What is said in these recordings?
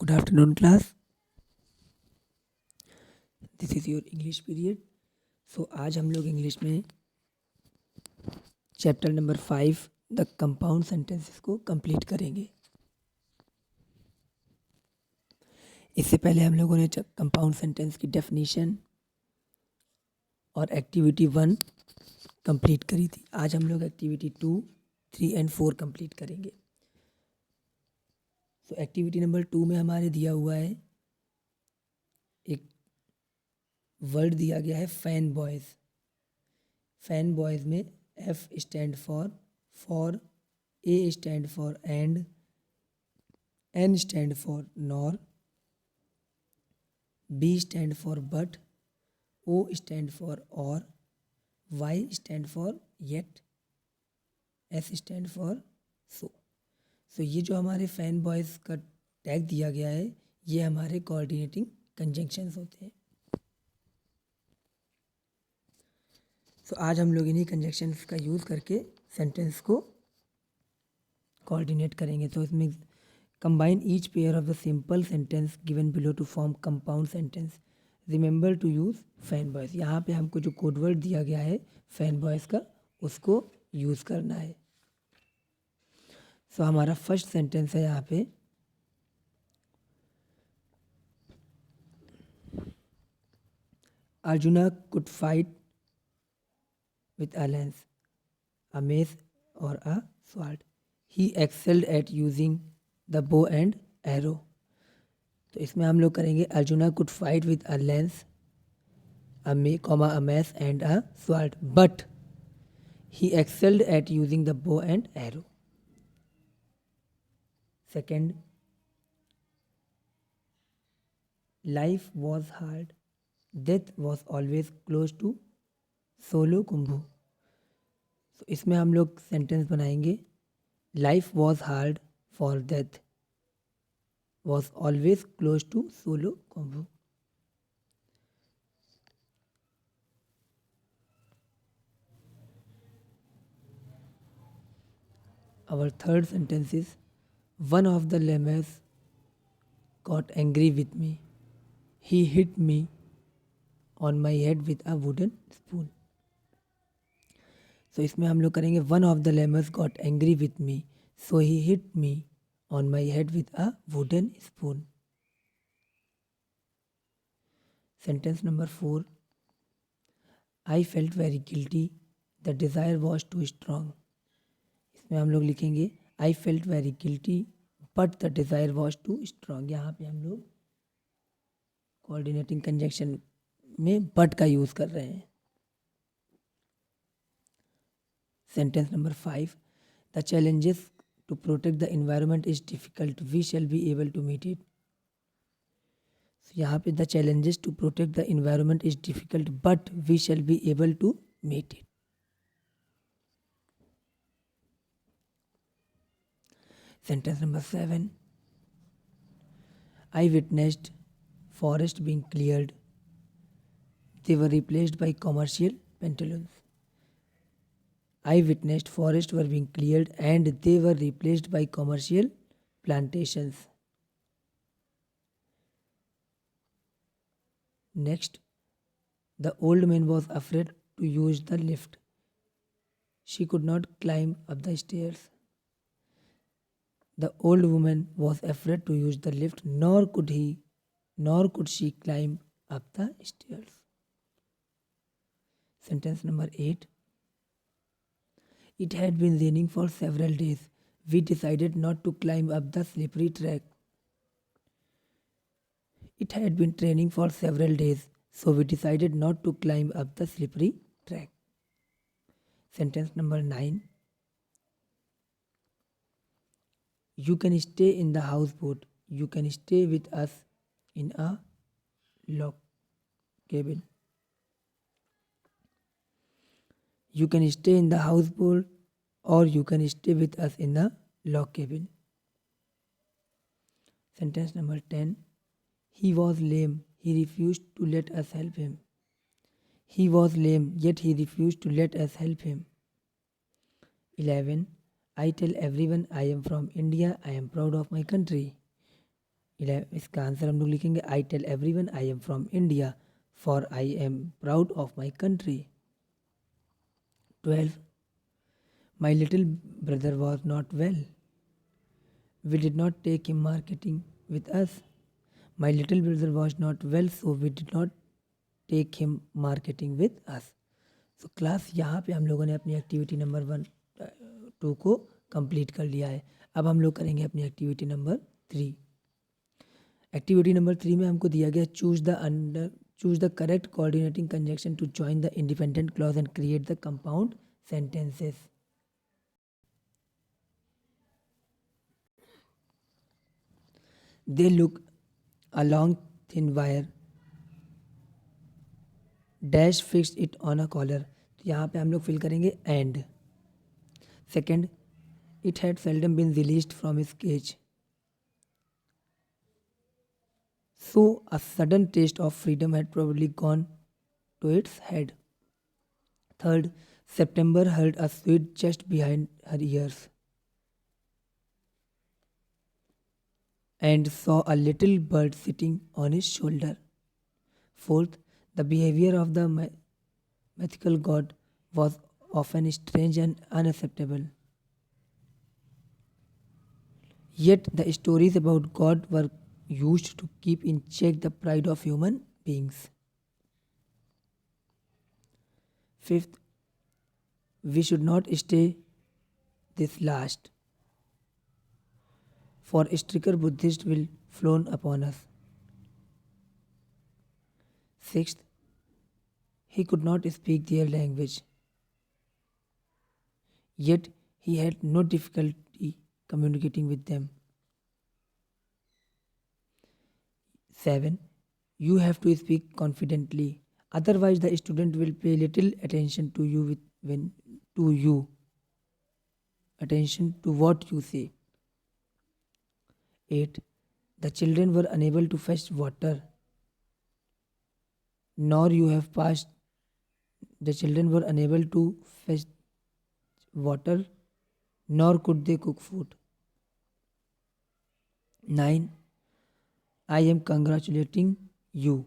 Good afternoon, class. This is your English period. So आज हम लोग इंग्लिश में chapter number 5 the compound sentences को कंप्लीट करेंगे. इससे पहले हम लोगों ने कंपाउंड सेंटेंस की डेफिनेशन और एक्टिविटी 1 कंप्लीट करी थी. आज हम लोग एक्टिविटी 2, 3 एंड 4 कंप्लीट करेंगे. तो एक्टिविटी नंबर 2 में हमारे दिया हुआ है, एक वर्ड दिया गया है फैन बॉयज़. फैन बॉयज़ में F stand for, A stand for and, N stand for nor, B stand for but, O stand for or, Y stand for yet, S stand for so. So ये जो हमारे fan boys का tag दिया गया है, ये हमारे coordinating conjunctions होते हैं. सो आज हम लोग इन्हीं कंजंक्शंस का यूज़ करके सेंटेंस को कोऑर्डिनेट करेंगे. तो इसमें combine each pair of the simple sentence given below to form compound sentence. Remember to use FANBOYS. यहाँ पे हमको जो कोड वर्ड दिया गया है फैन बॉयज़ का, उसको यूज़ करना है. सो हमारा फर्स्ट सेंटेंस है यहाँ पे, arjuna could fight with a lance, a mace or a sword. He excelled at using the bow and arrow. तो इसमें हम लोग करेंगे arjuna could fight with a lance, a mace and a sword, but he excelled at using the bow and arrow. Second, life was hard, death was always close to सोलो कुंभू. तो इसमें हम लोग सेंटेंस बनाएंगे, life was hard for death was always close to सोलो कुंभू. Our third sentence is, one of the lemurs got angry with me. He hit me on my head with a wooden spoon. So इसमें हम लोग करेंगे, one of the lemurs got angry with me, so he hit me on my head with a wooden spoon. Sentence number 4, I felt very guilty, the desire was too strong. इसमें हम लोग लिखेंगे I felt very guilty but the desire was too strong. यहाँ पे हम लोग coordinating conjunction में but का यूज़ कर रहे हैं. Sentence number 5, the challenges to protect the environment is difficult, we shall be able to meet it. So यहाँ पे the challenges to protect the environment is difficult but we shall be able to meet it. Sentence number 7, I witnessed forest being cleared, they were replaced by commercial pantaloons. I witnessed forests were being cleared and they were replaced by commercial plantations. Next, the old man was afraid to use the lift. She could not climb up the stairs. The old woman was afraid to use the lift, nor could she climb up the stairs. Sentence number 8, it had been raining for several days. We decided not to climb up the slippery track. It had been raining for several days, so we decided not to climb up the slippery track. Sentence number 9, you can stay in the houseboat. You can stay with us in a log cabin. You can stay in the houseboat or you can stay with us in the log cabin. Sentence number 10, he was lame, he refused to let us help him. He was lame, yet he refused to let us help him. 11, I tell everyone I am from India, I am proud of my country. इसका answer हम लोग लिखेंगे I tell everyone I am from India for I am proud of my country. 12. My little brother was not well. We did not take him marketing with us. My little brother was not well, so we did not take him marketing with us. So class यहाँ पे हम लोगों ने अपनी activity number 2 को complete कर लिया है. अब हम लोग करेंगे अपनी एक्टिविटी नंबर 3. एक्टिविटी नंबर 3 में हमको दिया गया choose the correct coordinating conjunction to join the independent clause and create the compound sentences. They look a long thin wire dash fixed it on a collar. तो यहाँ पे हम लोग fill करेंगे and. Second, it had seldom been released from its cage, so a sudden taste of freedom had probably gone to its head. Third, September heard a sweet just behind her ears and saw a little bird sitting on his shoulder. Fourth, the behavior of the mythical god was often strange and unacceptable. Yet the stories about God were used to keep in check the pride of human beings. Fifth, we should not stay this last, for stricter Buddhists will flown upon us. Sixth, he could not speak their language, yet he had no difficulty communicating with them. 7. You have to speak confidently, otherwise the student will pay little attention to what you say. 8. The children were unable to fetch water, nor you have passed. The children were unable to fetch water, nor could they cook food. 9. I am congratulating you,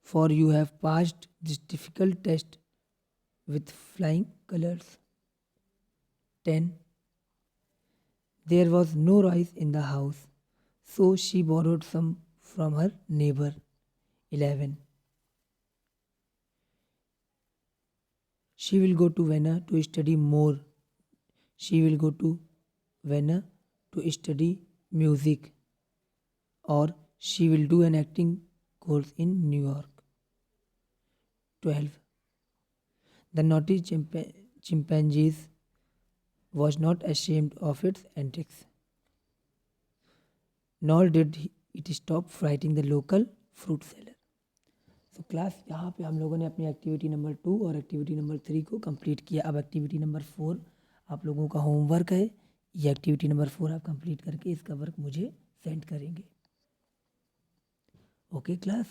for you have passed this difficult test with flying colors. 10. There was no rice in the house, so she borrowed some from her neighbor. 11. She will go to Vienna to study more. She will go to Vienna to study music, or she will do an acting course in New York. 12. The naughty chimpanzee was not ashamed of its antics, nor did it stop frightening the local fruit seller. तो class यहाँ पे हम लोगों ने अपनी activity number 2 और activity number 3 को complete किया. अब एक्टिविटी नंबर 4 आप लोगों का होमवर्क है. ये एक्टिविटी नंबर 4 आप कंप्लीट करके इसका वर्क मुझे सेंड करेंगे. Okay class.